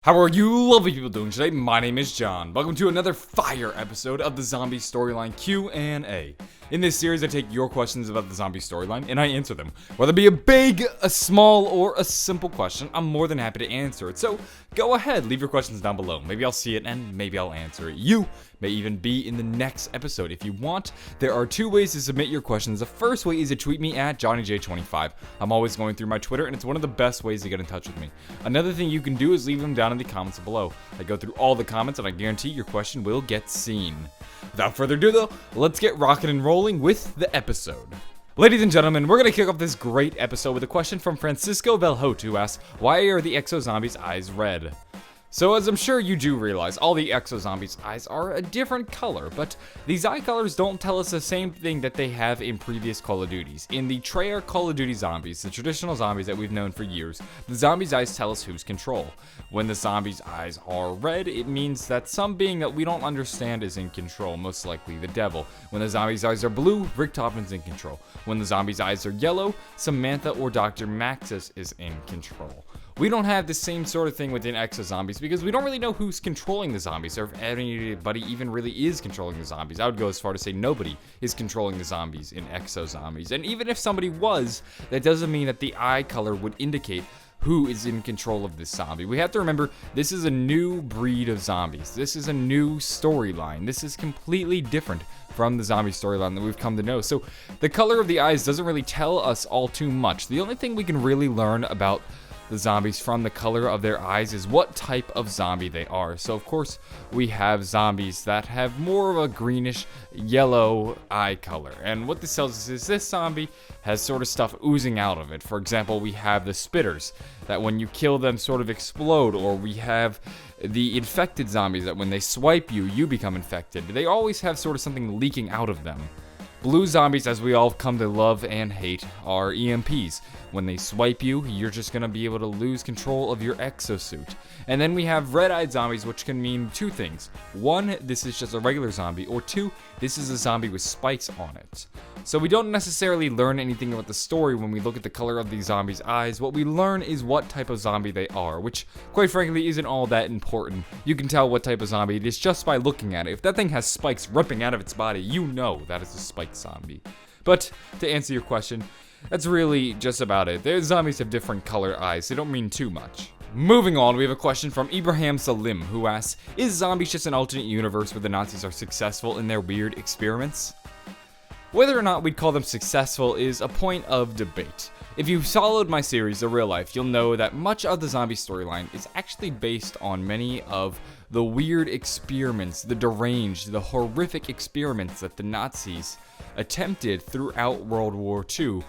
How are you lovely people doing today? My name is John. Welcome to another fire episode of the Zombie Storyline Q&A. In this series, I take your questions about the zombie storyline and I answer them. Whether it be a big, a small, or a simple question, I'm more than happy to answer it. So go ahead, leave your questions down below. Maybe I'll see it and maybe I'll answer it. You may even be in the next episode if you want. There are two ways to submit your questions. The first way is to tweet me at JohnnyJ25. I'm always going through my Twitter and it's one of the best ways to get in touch with me. Another thing you can do is leave them down in the comments below. I go through all the comments and I guarantee your question will get seen. Without further ado though, let's get rocking and rolling with the episode. Ladies and gentlemen, we're going to kick off this great episode with a question from Francisco Velhote, who asks, why are the exo-zombies' eyes red? So as I'm sure you do realize, all the exo-zombies' eyes are a different color, but these eye colors don't tell us the same thing that they have in previous Call of Duties. In the Treyarch Call of Duty zombies, the traditional zombies that we've known for years, the zombies' eyes tell us who's control. When the zombies' eyes are red, it means that some being that we don't understand is in control, most likely the devil. When the zombies' eyes are blue, Richtofen's in control. When the zombies' eyes are yellow, Samantha or Dr. Maxis is in control. We don't have the same sort of thing within exo-zombies because we don't really know who's controlling the zombies or if anybody even really is controlling the zombies. I would go as far to say nobody is controlling the zombies in exo-zombies. And even if somebody was, that doesn't mean that the eye color would indicate who is in control of this zombie. We have to remember, this is a new breed of zombies. This is a new storyline. This is completely different from the zombie storyline that we've come to know. So the color of the eyes doesn't really tell us all too much. The only thing we can really learn about the zombies from the color of their eyes is what type of zombie they are. So of course we have zombies that have more of a greenish yellow eye color, and what this tells us is this zombie has sort of stuff oozing out of it. For example, we have the spitters that when you kill them sort of explode, or we have the infected zombies that when they swipe you, you become infected. They always have sort of something leaking out of them. Blue zombies, as we all come to love and hate, are EMPs. When they swipe you, you're just going to be able to lose control of your exosuit. And then we have red-eyed zombies, which can mean two things. One, this is just a regular zombie, or two, this is a zombie with spikes on it. So we don't necessarily learn anything about the story when we look at the color of these zombies' eyes. What we learn is what type of zombie they are, which, quite frankly, isn't all that important. You can tell what type of zombie it is just by looking at it. If that thing has spikes ripping out of its body, you know that is a spiked zombie. But, to answer your question, that's really just about it. The zombies have different color eyes, they don't mean too much. Moving on, we have a question from Ibrahim Salim, who asks, is zombies just an alternate universe where the Nazis are successful in their weird experiments? Whether or not we'd call them successful is a point of debate. If you've followed my series, The Real Life, you'll know that much of the zombie storyline is actually based on many of the weird experiments, the deranged, the horrific experiments that the Nazis attempted throughout World War II.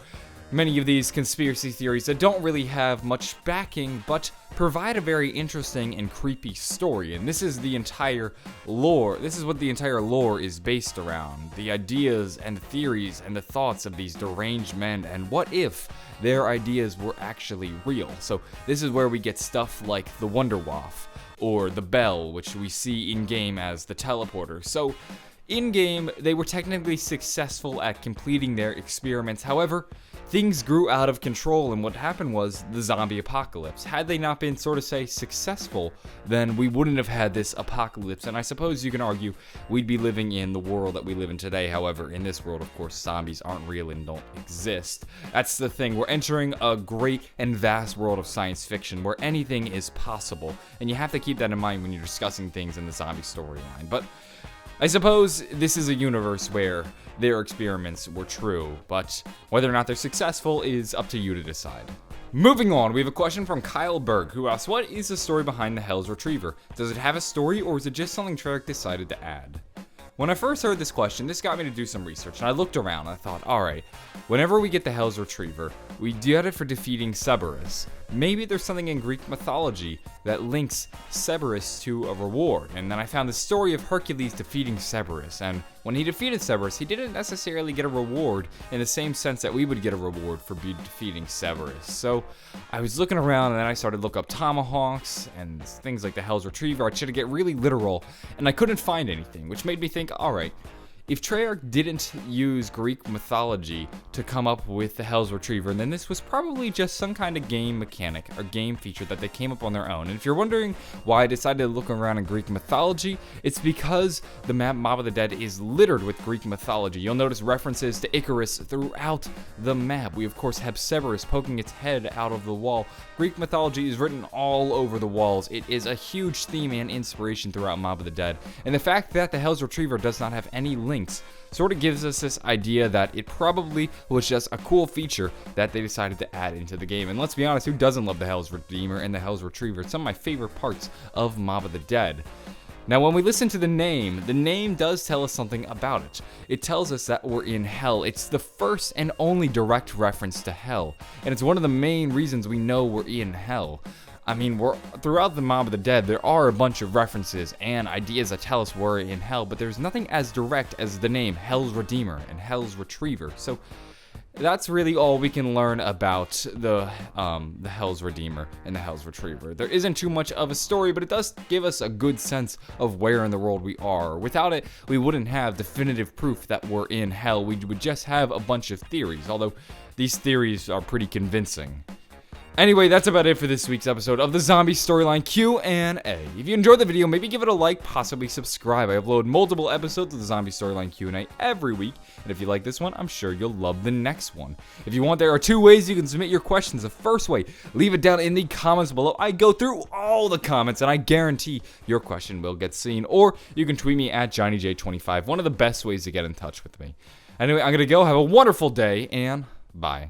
Many of these conspiracy theories that don't really have much backing, but provide a very interesting and creepy story. And this is the entire lore. This is what the entire lore is based around. The ideas and the theories and the thoughts of these deranged men, and what if their ideas were actually real. So this is where we get stuff like the Wunderwaffe, or the Bell, which we see in-game as the teleporter. So in-game, they were technically successful at completing their experiments. However, things grew out of control, and what happened was the zombie apocalypse. Had they not been, sort of say, successful, then we wouldn't have had this apocalypse, and I suppose you can argue we'd be living in the world that we live in today. However, in this world, of course, zombies aren't real and don't exist. That's the thing. We're entering a great and vast world of science fiction where anything is possible, and you have to keep that in mind when you're discussing things in the zombie storyline. But I suppose this is a universe where their experiments were true, but whether or not they're successful is up to you to decide. Moving on, we have a question from Kyle Berg, who asks, what is the story behind the Hell's Retriever? Does it have a story, or is it just something Treyarch decided to add? When I first heard this question, this got me to do some research, and I looked around and I thought, alright, whenever we get the Hell's Retriever, we get it for defeating Cerberus. Maybe there's something in Greek mythology that links Cerberus to a reward. And then I found the story of Hercules defeating Cerberus, and when he defeated Cerberus, he didn't necessarily get a reward in the same sense that we would get a reward for defeating Cerberus. So I was looking around, and then I started to look up tomahawks and things like the Hell's Retriever. I tried to get really literal, and I couldn't find anything, which made me think, alright, if Treyarch didn't use Greek mythology to come up with the Hell's Retriever, then this was probably just some kind of game mechanic or game feature that they came up on their own. And if you're wondering why I decided to look around in Greek mythology, it's because the map Mob of the Dead is littered with Greek mythology. You'll notice references to Icarus throughout the map. We of course have Cerberus poking its head out of the wall. Greek mythology is written all over the walls. It is a huge theme and inspiration throughout Mob of the Dead. And the fact that the Hell's Retriever does not have any links sort of gives us this idea that it probably was just a cool feature that they decided to add into the game. And let's be honest, who doesn't love the Hell's Redeemer and the Hell's Retriever? It's some of my favorite parts of Mob of the Dead. Now, when we listen to the name does tell us something about it. It tells us that we're in hell. It's the first and only direct reference to hell, and it's one of the main reasons we know we're in hell. I mean, throughout the Mob of the Dead, there are a bunch of references and ideas that tell us we're in hell, but there's nothing as direct as the name Hell's Redeemer and Hell's Retriever. So that's really all we can learn about the Hell's Redeemer and the Hell's Retriever. There isn't too much of a story, but it does give us a good sense of where in the world we are. Without it, we wouldn't have definitive proof that we're in hell. We would just have a bunch of theories, although these theories are pretty convincing. Anyway, that's about it for this week's episode of the Zombie Storyline Q&A. If you enjoyed the video, maybe give it a like, possibly subscribe. I upload multiple episodes of the Zombie Storyline Q&A every week, and if you like this one, I'm sure you'll love the next one. If you want, there are two ways you can submit your questions. The first way, leave it down in the comments below. I go through all the comments, and I guarantee your question will get seen. Or you can tweet me at JohnnyJ25, one of the best ways to get in touch with me. Anyway, I'm going to go. Have a wonderful day, and bye.